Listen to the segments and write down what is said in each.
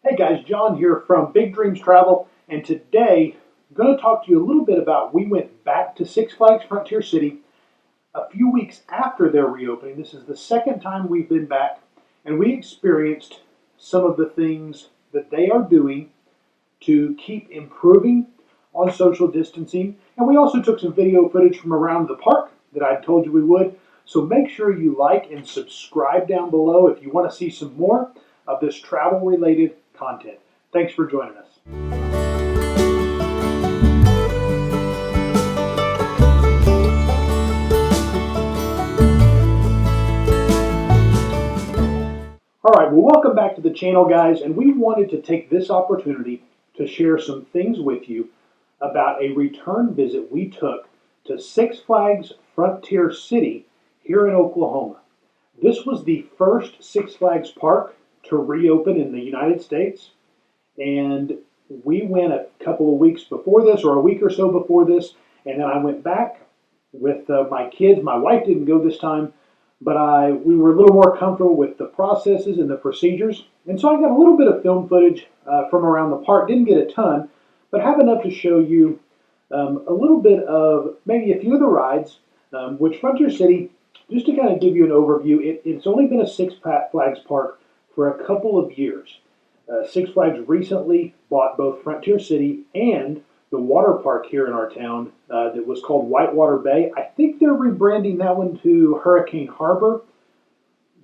Hey guys, John here from Big Dreams Travel, and today I'm going to talk to you a little bit about we went back to Six Flags Frontier City a few weeks after their reopening. This is the second time we've been back, and we experienced some of the things that they are doing to keep improving on social distancing, and we also took some video footage from around the park that I told you we would. So make sure you like and subscribe down below if you want to see some more of this travel related content. Thanks for joining us. All right, well, welcome back to the channel, guys, and we wanted to take this opportunity to share some things with you about a return visit we took to Six Flags Frontier City here in Oklahoma. This was the first Six Flags park to reopen in the United States, and we went a couple of weeks before this, or a week or so before this, and then I went back with my kids. My wife didn't go this time, but we were a little more comfortable with the processes and the procedures, and so I got a little bit of film footage from around the park. Didn't get a ton, but have enough to show you a little bit of maybe a few of the rides, which Frontier City, just to kind of give you an overview, it's only been a Six Flags park for a couple of years. Six Flags recently bought both Frontier City and the water park here in our town that was called Whitewater Bay. I think they're rebranding that one to Hurricane Harbor.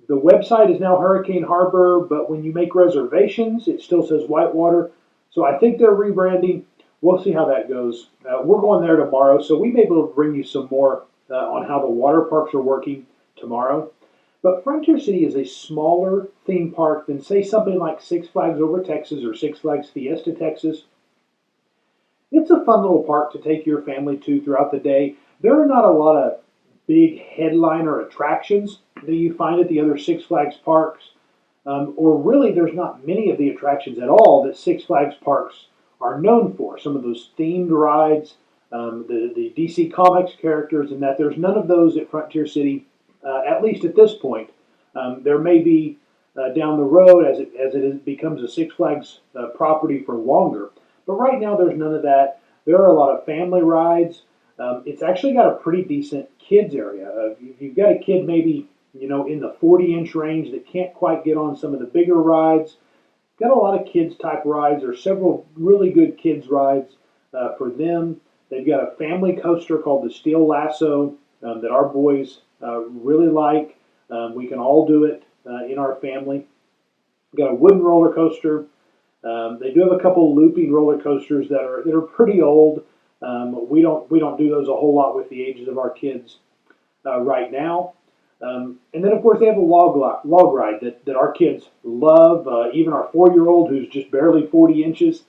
The website is now Hurricane Harbor, but when you make reservations, it still says Whitewater. So I think they're rebranding. We'll see how that goes. We're going there tomorrow, so we may be able to bring you some more on how the water parks are working tomorrow. But Frontier City is a smaller theme park than, say, something like Six Flags Over Texas or Six Flags Fiesta Texas. It's a fun little park to take your family to throughout the day. There are not a lot of big headliner attractions that you find at the other Six Flags parks, or really there's not many of the attractions at all that Six Flags parks are known for. Some of those themed rides, the DC Comics characters, and that there's none of those at Frontier City. At least at this point. There may be down the road as it becomes a Six Flags property for longer. But right now there's none of that. There are a lot of family rides. It's actually got a pretty decent kids area. If you've got a kid maybe in the 40-inch range that can't quite get on some of the bigger rides, got a lot of kids type rides. There's several really good kids rides for them. They've got a family coaster called the Steel Lasso that our boys really like. We can all do it in our family. We've got a wooden roller coaster. They do have a couple looping roller coasters that are pretty old. We don't do those a whole lot with the ages of our kids right now. And then of course they have a log ride that our kids love. Even our 4-year-old, who's just barely 40 inches,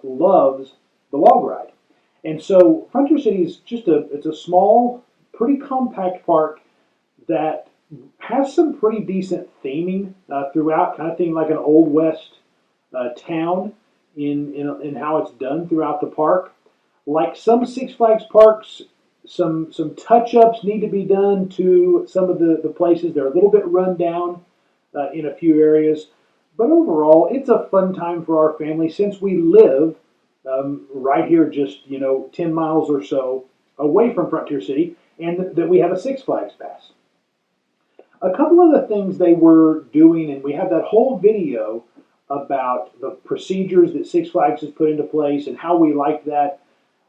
loves the log ride. And so Frontier City is it's a small, pretty compact park that has some pretty decent theming throughout, kind of theme like an Old West town in how it's done throughout the park. Like some Six Flags parks, some touch-ups need to be done to some of the places. They're a little bit run down in a few areas. But overall, it's a fun time for our family since we live right here just 10 miles or so away from Frontier City, and that we have a Six Flags pass. A couple of the things they were doing, and we have that whole video about the procedures that Six Flags has put into place and how we like that.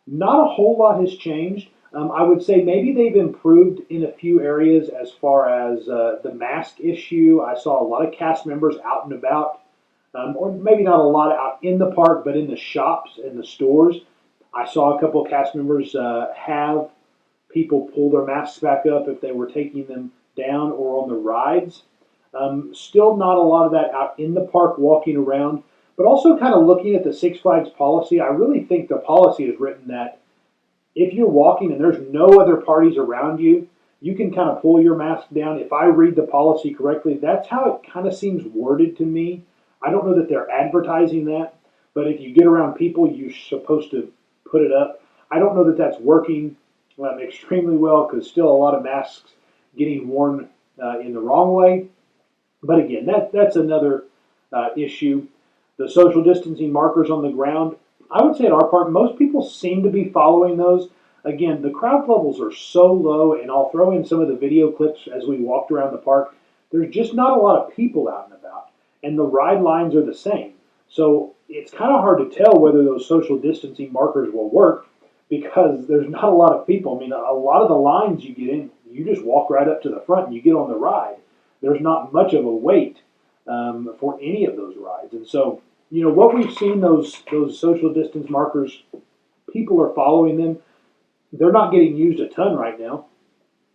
Not a whole lot has changed. I would say maybe they've improved in a few areas as far as the mask issue. I saw a lot of cast members out and about, or maybe not a lot out in the park, but in the shops and the stores. I saw a couple of cast members have people pull their masks back up if they were taking them down or on the rides. Still not a lot of that out in the park walking around, but also kind of looking at the Six Flags policy. I really think the policy is written that if you're walking and there's no other parties around you, you can kind of pull your mask down. If I read the policy correctly, that's how it kind of seems worded to me. I don't know that they're advertising that, but if you get around people, you're supposed to put it up. I don't know that that's working extremely well, because still a lot of masks getting worn in the wrong way. But again, that's another issue. The social distancing markers on the ground, I would say at our park, most people seem to be following those. Again, the crowd levels are so low, and I'll throw in some of the video clips as we walked around the park. There's just not a lot of people out and about, and the ride lines are the same. So it's kind of hard to tell whether those social distancing markers will work because there's not a lot of people. I mean, a lot of the lines you get in, you just walk right up to the front and you get on the ride. There's not much of a wait for any of those rides. And so, what we've seen, those social distance markers, people are following them. They're not getting used a ton right now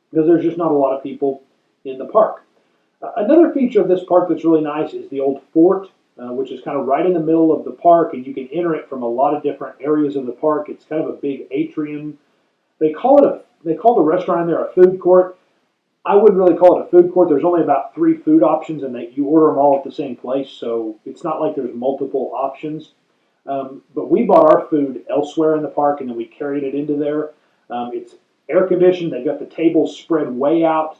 because there's just not a lot of people in the park. Another feature of this park that's really nice is the old fort, which is kind of right in the middle of the park, and you can enter it from a lot of different areas of the park. It's kind of a big atrium. They call the restaurant in there a food court. I wouldn't really call it a food court. There's only about 3 food options, and you order them all at the same place, so it's not like there's multiple options. But we bought our food elsewhere in the park, and then we carried it into there. It's air conditioned. They've got the tables spread way out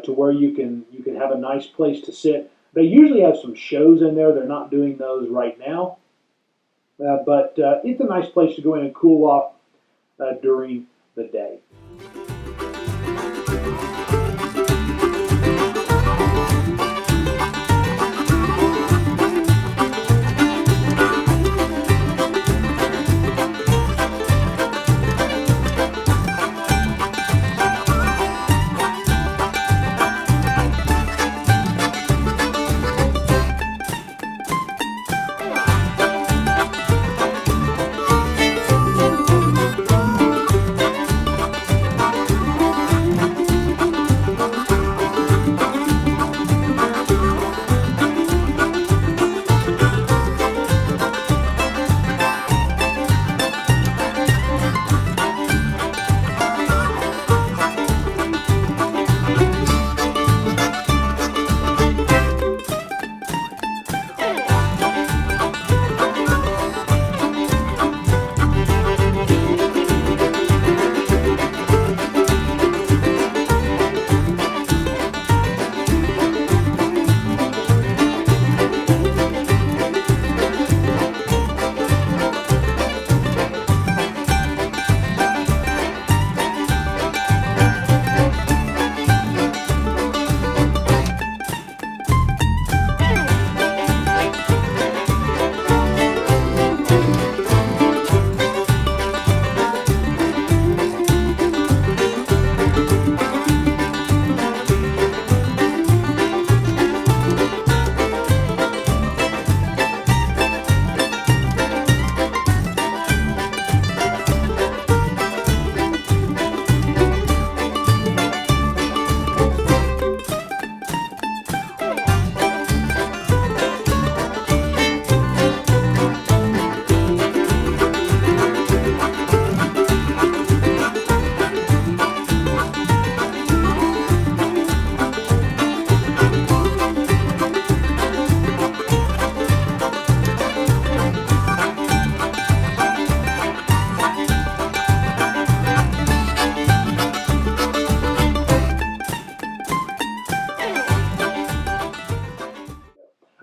to where you can have a nice place to sit. They usually have some shows in there. They're not doing those right now, but it's a nice place to go in and cool off during the day.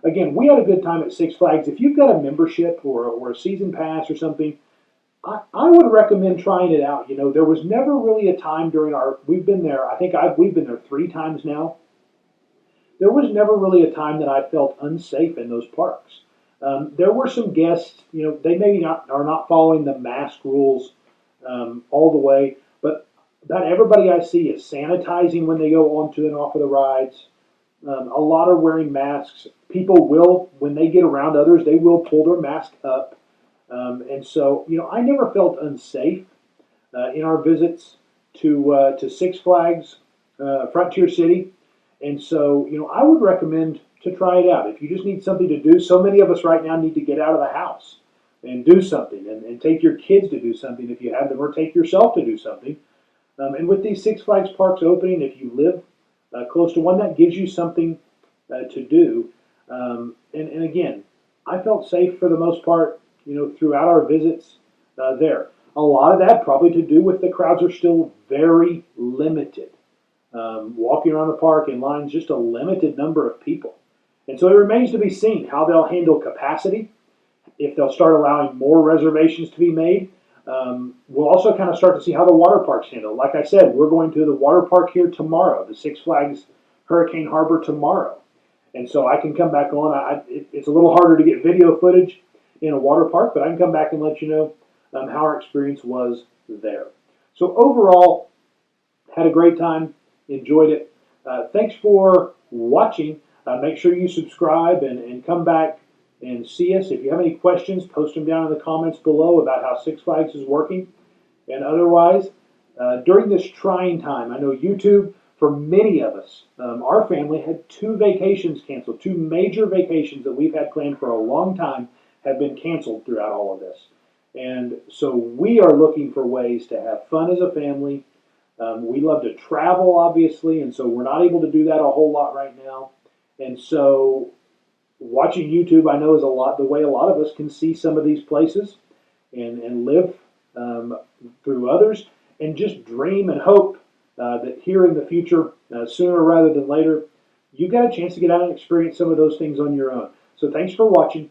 Again, we had a good time at Six Flags. If you've got a membership or a season pass or something, I would recommend trying it out. There was never really a time during we've been there, we've been there 3 times now. There was never really a time that I felt unsafe in those parks. There were some guests, they maybe are not following the mask rules all the way, but about everybody I see is sanitizing when they go onto and off of the rides. A lot are wearing masks. People will, when they get around others, they will pull their mask up. And so, I never felt unsafe in our visits to Six Flags Frontier City. And so, I would recommend to try it out. If you just need something to do, so many of us right now need to get out of the house and do something, and take your kids to do something if you have them, or take yourself to do something. And with these Six Flags parks opening, if you live close to one, that gives you something to do. And again, I felt safe for the most part, throughout our visits there. A lot of that probably to do with the crowds are still very limited. Walking around the park in lines, just a limited number of people. And so it remains to be seen how they'll handle capacity if they'll start allowing more reservations to be made. We'll also kind of start to see how the water parks handle. Like I said, we're going to the water park here tomorrow, the Six Flags Hurricane Harbor tomorrow. And so I can come back on. It's a little harder to get video footage in a water park, but I can come back and let you know how our experience was there. So overall, had a great time, enjoyed it. Thanks for watching. Make sure you subscribe and come back and see us. If you have any questions, post them down in the comments below about how Six Flags is working. And otherwise, during this trying time, I know YouTube, for many of us, our family had 2 vacations canceled. 2 major vacations that we've had planned for a long time have been canceled throughout all of this. And so we are looking for ways to have fun as a family. We love to travel, obviously, and so we're not able to do that a whole lot right now. And so watching YouTube, I know, is the way a lot of us can see some of these places and live through others and just dream and hope that here in the future, sooner rather than later, you got a chance to get out and experience some of those things on your own. So thanks for watching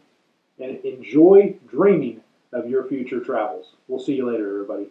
and enjoy dreaming of your future travels. We'll see you later, everybody.